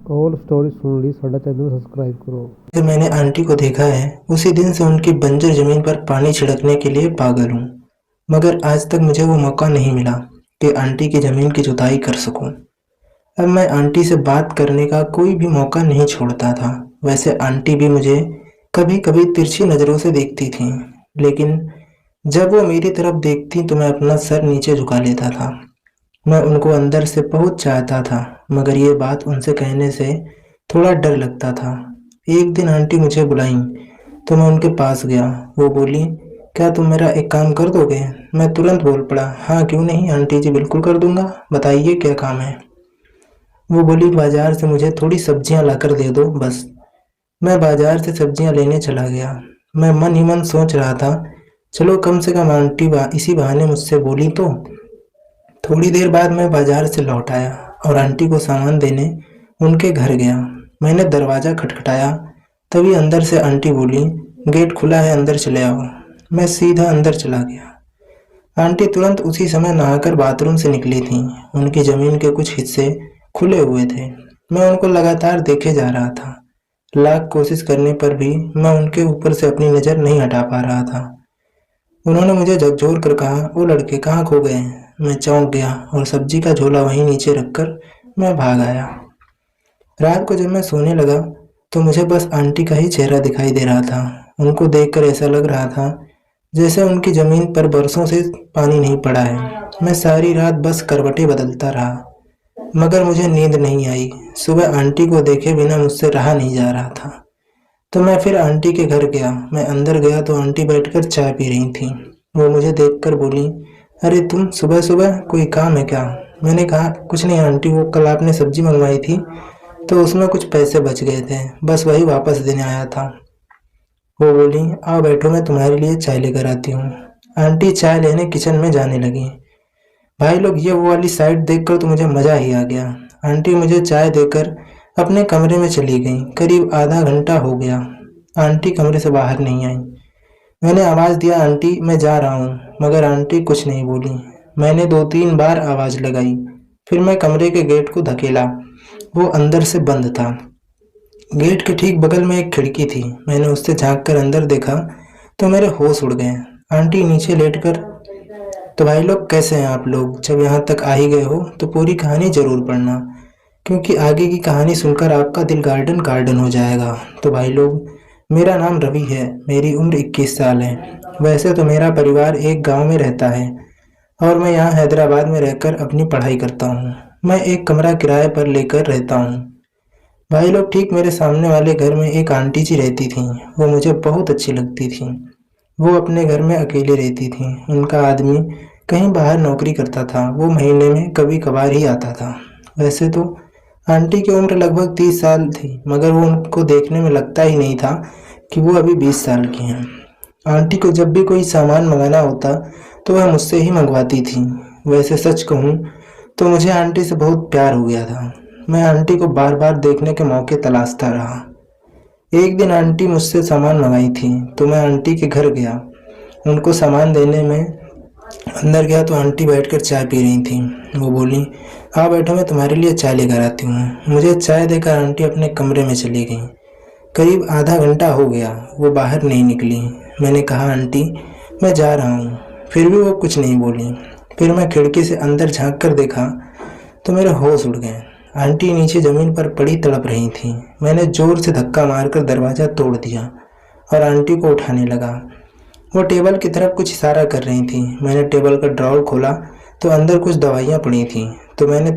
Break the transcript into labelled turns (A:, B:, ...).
A: और स्टोरी सुन ली, साडा channel subscribe करो।
B: जब मैंने आंटी को देखा है उसी दिन से उनकी बंजर जमीन पर पानी छिड़कने के लिए पागल हूँ। मगर आज तक मुझे वो मौका नहीं मिला कि आंटी की ज़मीन की जुताई कर सकूं। अब मैं आंटी से बात करने का कोई भी मौका नहीं छोड़ता था। वैसे आंटी भी मुझे कभी कभी तिरछी नज़रों से देखती थीं, लेकिन जब वो मेरी तरफ देखती तो मैं अपना सर नीचे झुका लेता था। मैं उनको अंदर से बहुत चाहता था, मगर ये बात उनसे कहने से थोड़ा डर लगता था। एक दिन आंटी मुझे बुलाईं तो मैं उनके पास गया। वो बोली, क्या तुम मेरा एक काम कर दोगे? मैं तुरंत बोल पड़ा, हाँ क्यों नहीं आंटी जी, बिल्कुल कर दूंगा, बताइए क्या काम है। वो बोली, बाजार से मुझे थोड़ी सब्जियां लाकर दे दो बस। मैं बाजार से सब्जियां लेने चला गया। मैं मन ही मन सोच रहा था, चलो कम से कम आंटी इसी बहाने मुझसे बोली तो। थोड़ी देर बाद मैं बाजार से लौट आया और आंटी को सामान देने उनके घर गया। मैंने दरवाज़ा खटखटाया, तभी अंदर से आंटी बोली, गेट खुला है, अंदर चले आओ। मैं सीधा अंदर चला गया। आंटी तुरंत उसी समय नहाकर बाथरूम से निकली थीं। उनकी ज़मीन के कुछ हिस्से खुले हुए थे। मैं उनको लगातार देखे जा रहा था। लाख कोशिश करने पर भी मैं उनके ऊपर से अपनी नज़र नहीं हटा पा रहा था। उन्होंने मुझे झकझोर कर कहा, ओ लड़के कहाँ खो गए? मैं चौंक गया और सब्जी का झोला वहीं नीचे रखकर मैं भाग आया। रात को जब मैं सोने लगा तो मुझे बस आंटी का ही चेहरा दिखाई दे रहा था। उनको देखकर ऐसा लग रहा था जैसे उनकी ज़मीन पर बरसों से पानी नहीं पड़ा है। मैं सारी रात बस करवटें बदलता रहा, मगर मुझे नींद नहीं आई। सुबह आंटी को देखे बिना मुझसे रहा नहीं जा रहा था, तो मैं फिर आंटी के घर गया। मैं अंदर गया तो आंटी बैठकर चाय पी रही थी। वो मुझे देखकर बोली, अरे तुम सुबह सुबह, कोई काम है क्या? मैंने कहा, कुछ नहीं आंटी, वो कल आपने सब्जी मंगवाई थी तो उसमें कुछ पैसे बच गए थे, बस वही वापस देने आया था। वो बोली, आओ बैठो, मैं तुम्हारे लिए चाय लेकर आती हूँ। आंटी चाय लेने किचन में जाने लगी। भाई लोग, ये वो वाली साइड देखकर तो मुझे मज़ा ही आ गया। आंटी मुझे चाय देकर अपने कमरे में चली गई। करीब आधा घंटा हो गया, आंटी कमरे से बाहर नहीं आई। मैंने आवाज़ दिया, आंटी मैं जा रहा हूँ, मगर आंटी कुछ नहीं बोली। मैंने 2-3 बार आवाज़ लगाई, फिर मैं कमरे के गेट को धकेला। वो अंदर से बंद था। गेट के ठीक बगल में एक खिड़की थी। मैंने उससे झांक कर अंदर देखा तो मेरे होश उड़ गए। आंटी नीचे लेटकर, तो भाई लोग कैसे हैं आप लोग? जब यहाँ तक आ ही गए हो तो पूरी कहानी ज़रूर पढ़ना, क्योंकि आगे की कहानी सुनकर आपका दिल गार्डन गार्डन हो जाएगा। तो भाई लोग, मेरा नाम रवि है, मेरी उम्र 21 साल है। वैसे तो मेरा परिवार एक गांव में रहता है और मैं यहाँ हैदराबाद में रहकर अपनी पढ़ाई करता हूँ। मैं एक कमरा किराए पर लेकर रहता हूँ। भाई लोग, ठीक मेरे सामने वाले घर में एक आंटी जी रहती थीं। वो मुझे बहुत अच्छी लगती थीं। वो अपने घर में अकेले रहती थीं। उनका आदमी कहीं बाहर नौकरी करता था। वो महीने में कभी कभार ही आता था। वैसे तो आंटी की उम्र लगभग 30 साल थी, मगर वो उनको देखने में लगता ही नहीं था कि वो अभी 20 साल की हैं। आंटी को जब भी कोई सामान मंगाना होता तो वह मुझसे ही मंगवाती थी। वैसे सच कहूँ तो मुझे आंटी से बहुत प्यार हो गया था। मैं आंटी को बार बार देखने के मौके तलाशता रहा। एक दिन आंटी मुझसे सामान मंगाई थी तो मैं आंटी के घर गया। उनको सामान देने में अंदर गया तो आंटी बैठकर चाय पी रही थी। वो बोली, हाँ बैठो, मैं तुम्हारे लिए चाय लेकर आती हूँ। मुझे चाय देकर आंटी अपने कमरे में चली गई। करीब आधा घंटा हो गया, वो बाहर नहीं निकली। मैंने कहा, आंटी मैं जा रहा हूँ, फिर भी वो कुछ नहीं बोली। फिर मैं खिड़की से अंदर झांक कर देखा तो मेरे होश उड़ गए। आंटी नीचे ज़मीन पर पड़ी तड़प रही थी। मैंने ज़ोर से धक्का मारकर दरवाज़ा तोड़ दिया और आंटी को उठाने लगा। वो टेबल की तरफ कुछ इशारा कर रही थी। मैंने टेबल का ड्रॉर खोला तो अंदर कुछ दवाइयाँ पड़ी थीं, तो मैंने